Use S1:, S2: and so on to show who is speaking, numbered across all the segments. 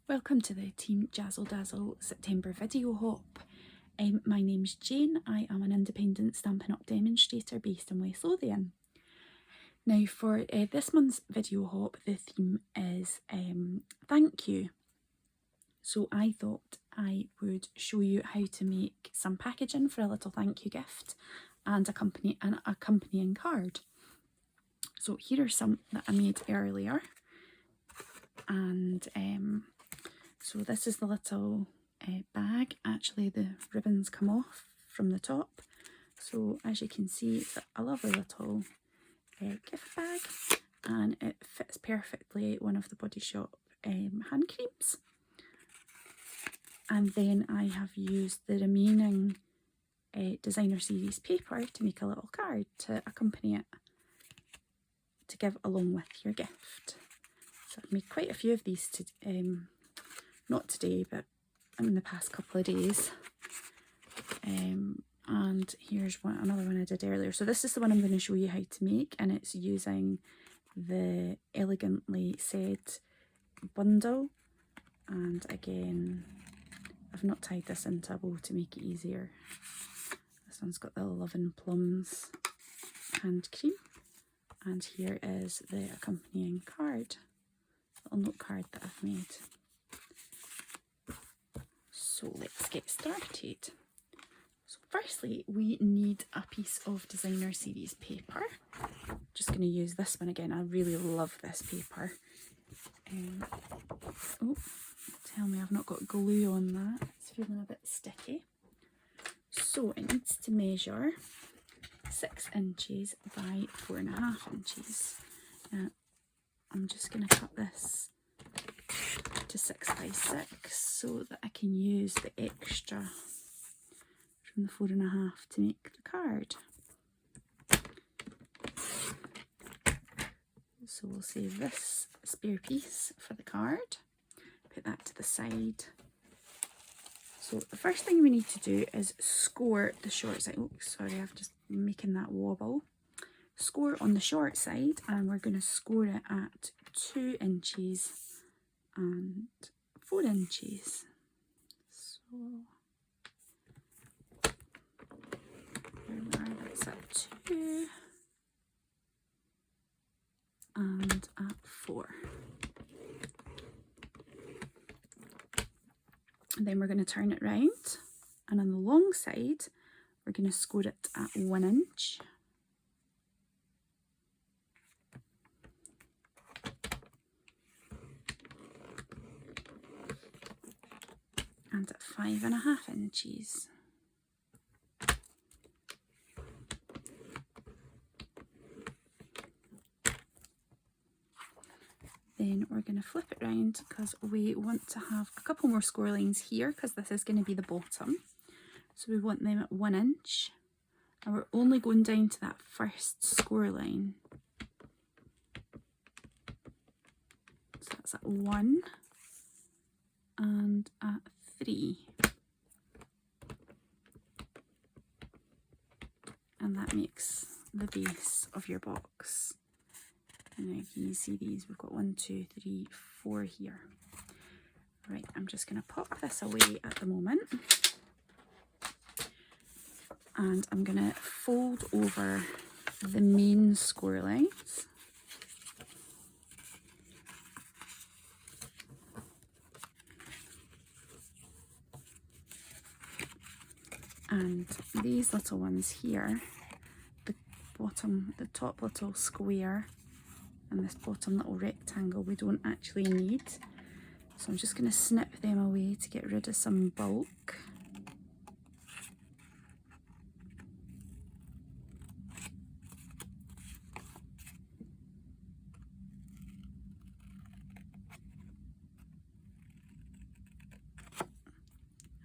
S1: Welcome to the Team JazzleDazzle September video hop. My name's Jane. I am an independent Stampin' Up! Demonstrator based in West Lothian. Now for this month's video hop, the theme is thank you. So I thought I would show you how to make some packaging for a little thank you gift and an accompanying card. So here are some that I made earlier, and so this is the little bag. Actually, the ribbons come off from the top. So as you can see, it's a lovely little gift bag, and it fits perfectly one of the Body Shop hand creams. And then I have used the remaining designer series paper to make a little card to accompany it, to give along with your gift. So I've made quite a few of these not today, but in the past couple of days. And here's another one I did earlier. So this is the one I'm going to show you how to make, and it's using the Elegantly Said bundle. And again, I've not tied this into a bow to make it easier. This one's got the Lovin' Plums hand cream, and here is the accompanying card, little note card that I've made. So let's get started. So firstly, we need a piece of designer series paper. I'm just going to use this one again. I really love this paper. Oh, tell me I've not got glue on that. It's feeling a bit sticky. So it needs to measure 6 inches by 4.5 inches. I'm just going to cut this to 6 by 6 so that I can use the extra from the 4.5 to make the card. So we'll save this spare piece for the card, put that to the side. So the first thing we need to do is score the short side. Oh, sorry, I'm just making that wobble. Score on the short side, and we're going to score it at 2 inches and 4 inches. So here we are, that's at 2 and at 4. And then we're going to turn it round, and on the long side we're going to score it at 1 inch. And at 5.5 inches. Then we're going to flip it round because we want to have a couple more score lines here, because this is going to be the bottom. So we want them at 1 inch, and we're only going down to that first score line. So that's at 1 and at 3. And that makes the base of your box. And now can you see these? We've got 1, 2, 3, 4 here. Right, I'm just going to pop this away at the moment. And I'm going to fold over the main score lines. And these little ones here, the top little square and this bottom little rectangle, we don't actually need. So I'm just going to snip them away to get rid of some bulk.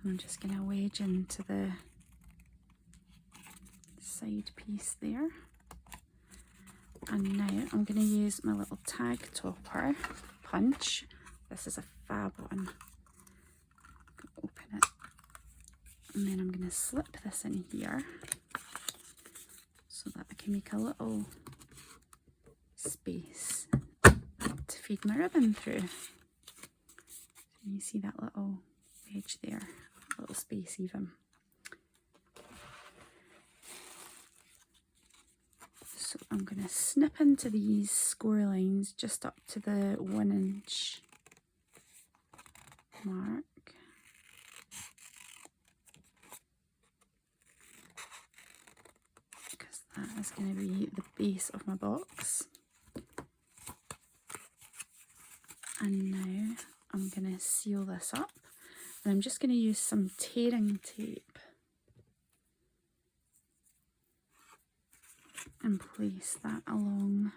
S1: And I'm just going to wedge into the side piece there. And now I'm going to use my little tag topper punch. This is a fab one. Open it, and then I'm going to slip this in here so that I can make a little space to feed my ribbon through. You see that little edge there, a little space even. So I'm going to snip into these score lines just up to the 1 inch mark. Because that is going to be the base of my box. And now I'm going to seal this up. And I'm just going to use some tearing tape and place that along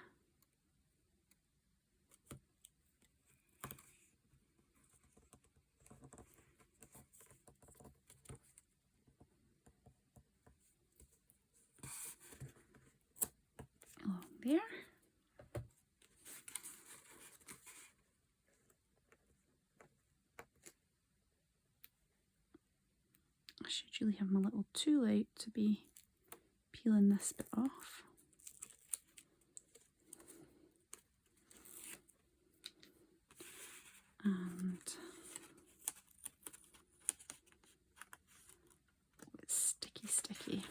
S1: there. I should really have my little tool out to be peeling this bit off. And it's sticky.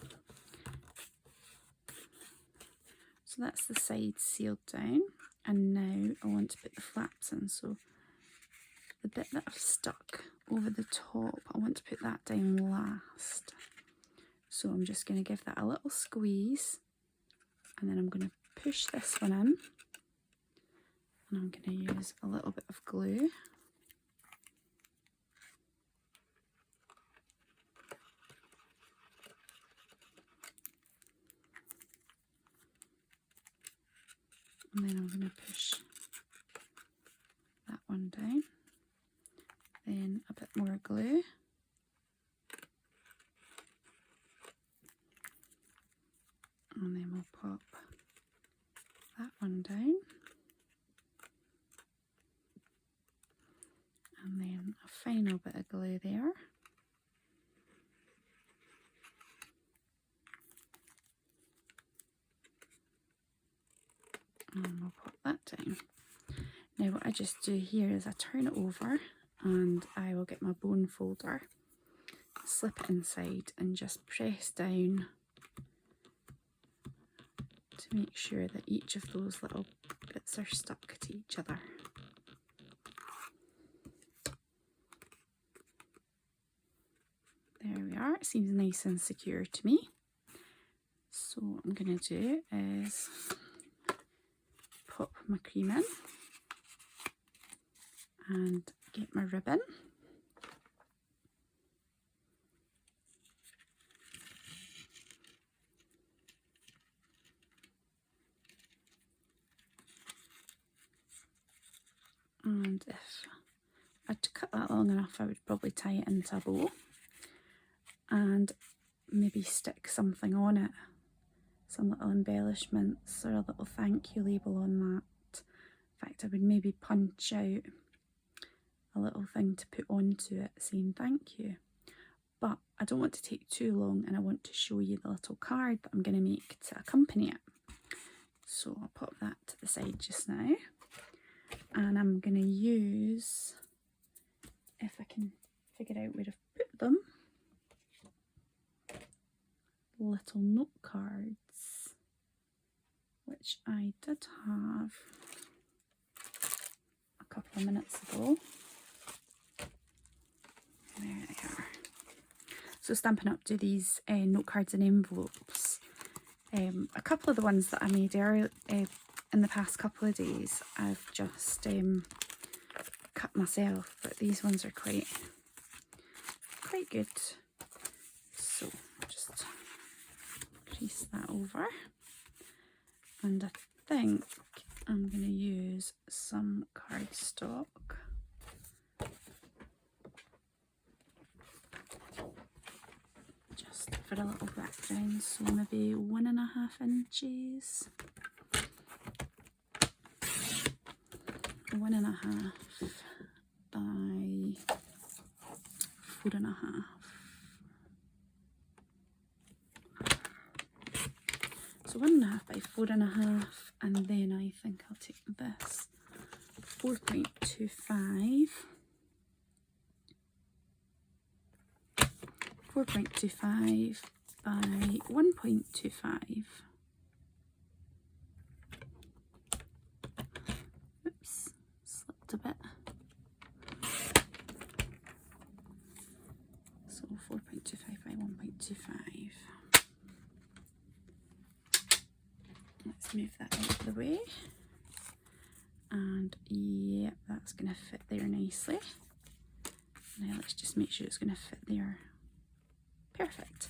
S1: So that's the side sealed down, and now I want to put the flaps in. So the bit that I've stuck over the top, I want to put that down last. So I'm just going to give that a little squeeze, and then I'm going to push this one in, and I'm going to use a little bit of glue. And then I'm going to push that one down, then a bit more glue, and then we'll pop that one down, and then a final bit of glue there. And we'll pop that down. Now what I just do here is I turn it over, and I will get my bone folder, slip it inside, and just press down to make sure that each of those little bits are stuck to each other. There we are. It seems nice and secure to me. So what I'm going to do is pop my cream in and get my ribbon. And if I'd cut that long enough, I would probably tie it into a bow and maybe stick something on it, some little embellishments or a little thank you label on that. In fact, I would maybe punch out a little thing to put onto it saying thank you. But I don't want to take too long, and I want to show you the little card that I'm going to make to accompany it. So I'll pop that to the side just now, and I'm going to use, if I can figure out where I've put them, little note cards, which I did have a couple of minutes ago. There they are. So Stampin' Up! Do these note cards and envelopes. A couple of the ones that I made earlier in the past couple of days, I've just cut myself, but these ones are quite good. So just crease that over, and I think I'm going to use some cardstock. Just for a little background, so maybe 1.5 inches. 1.5 by 4.5. So 1.5 by 4.5, and then I think I'll take this 4.25 4.25 by 1.25. Oops, slipped a bit. So 4.25 by 1.25. Let's move that out of the way. And yeah, that's going to fit there nicely. Now let's just make sure it's going to fit there. Perfect.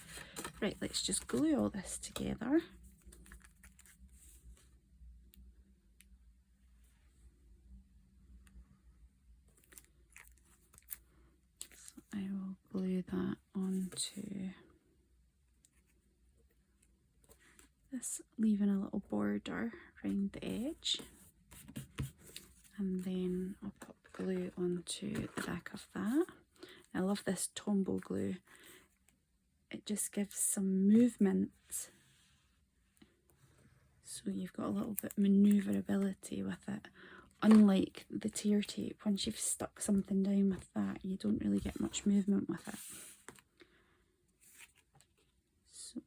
S1: Right, let's just glue all this together. So I will glue that onto this, leaving a little border around the edge. And then I'll put glue onto the back of that. I love this Tombow glue. It just gives some movement, so you've got a little bit manoeuvrability with it. Unlike the tear tape, once you've stuck something down with that, you don't really get much movement with it. So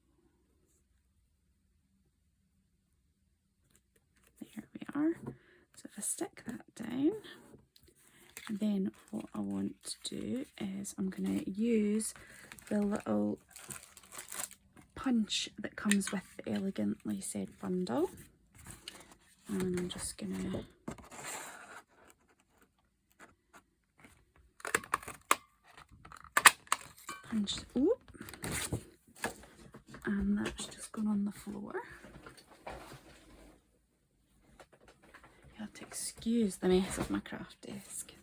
S1: there we are. So if I stick that down, then what I want to do is I'm going to use the little punch that comes with the Elegantly Said bundle, and I'm just going to punch, and that's just gone on the floor. You have to excuse the mess of my craft desk,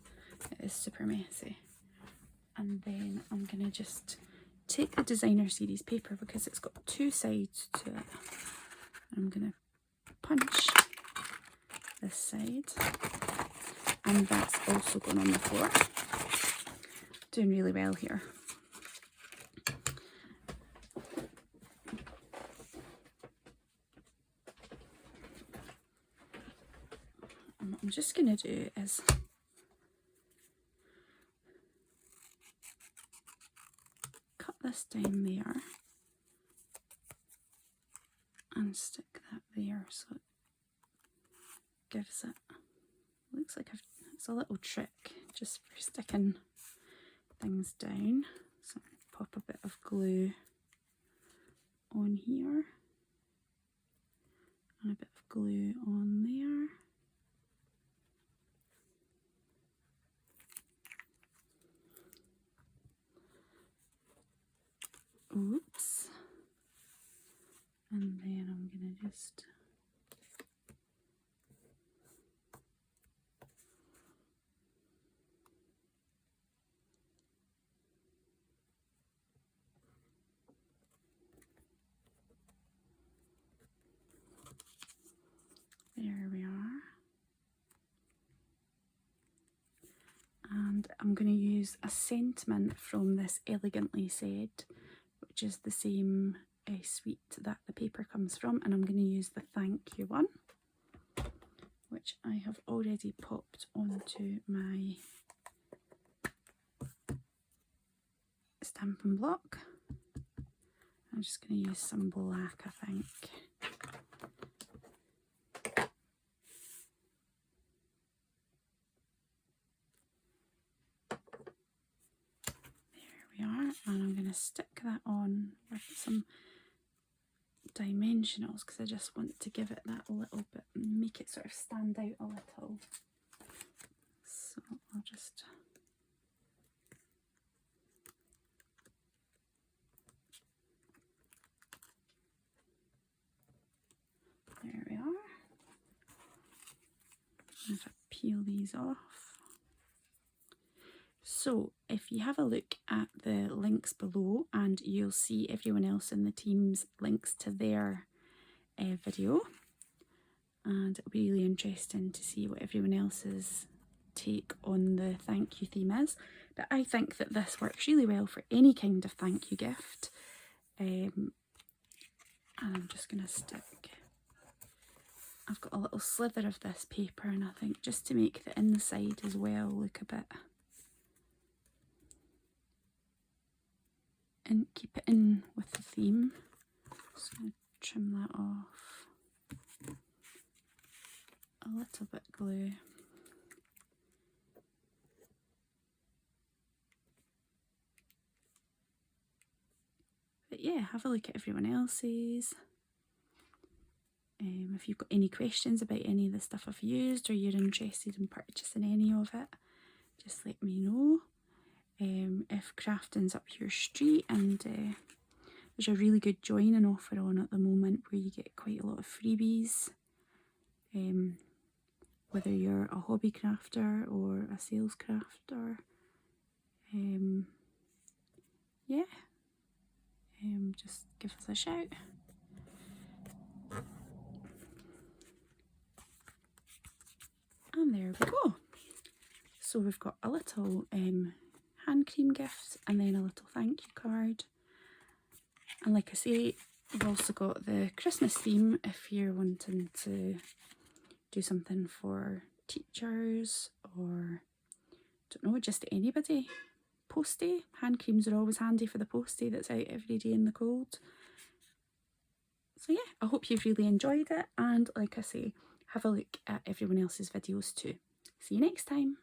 S1: it is super messy. And then I'm going to just take the designer series paper, because it's got two sides to it. I'm going to punch this side, and that's also going on the floor. Doing really well here. And what I'm just going to do is this down there and stick that there, so it gives it, looks like it's a little trick just for sticking things down. So pop a bit of glue on here and a bit of glue on there. Oops. And then I'm going to just there we are. And I'm going to use a sentiment from this Elegantly Said, which is the same suite that the paper comes from, and I'm going to use the thank you one, which I have already popped onto my Stampin' Block. I'm just going to use some black, I think. And I'm going to stick that on with some dimensionals, because I just want to give it that little bit, make it sort of stand out a little. So I'll just there we are. And if I peel these off. So if you have a look at the links below, and you'll see everyone else in the team's links to their video, and it'll be really interesting to see what everyone else's take on the thank you theme is. But I think that this works really well for any kind of thank you gift. And I'm just going to stick, I've got a little slither of this paper, and I think just to make the inside as well look a bit and keep it in with the theme. Just going to trim that off. A little bit glue. But yeah, have a look at everyone else's. If you've got any questions about any of the stuff I've used, or you're interested in purchasing any of it, just let me know. If crafting's up your street, and there's a really good joining offer on at the moment where you get quite a lot of freebies. Whether you're a hobby crafter or a sales crafter, yeah, just give us a shout. And there we go. So we've got a little hand cream gift, and then a little thank you card. And like I say, we've also got the Christmas theme if you're wanting to do something for teachers or, don't know, just anybody. Postie. Hand creams are always handy for the postie that's out every day in the cold. So yeah, I hope you've really enjoyed it, and like I say, have a look at everyone else's videos too. See you next time.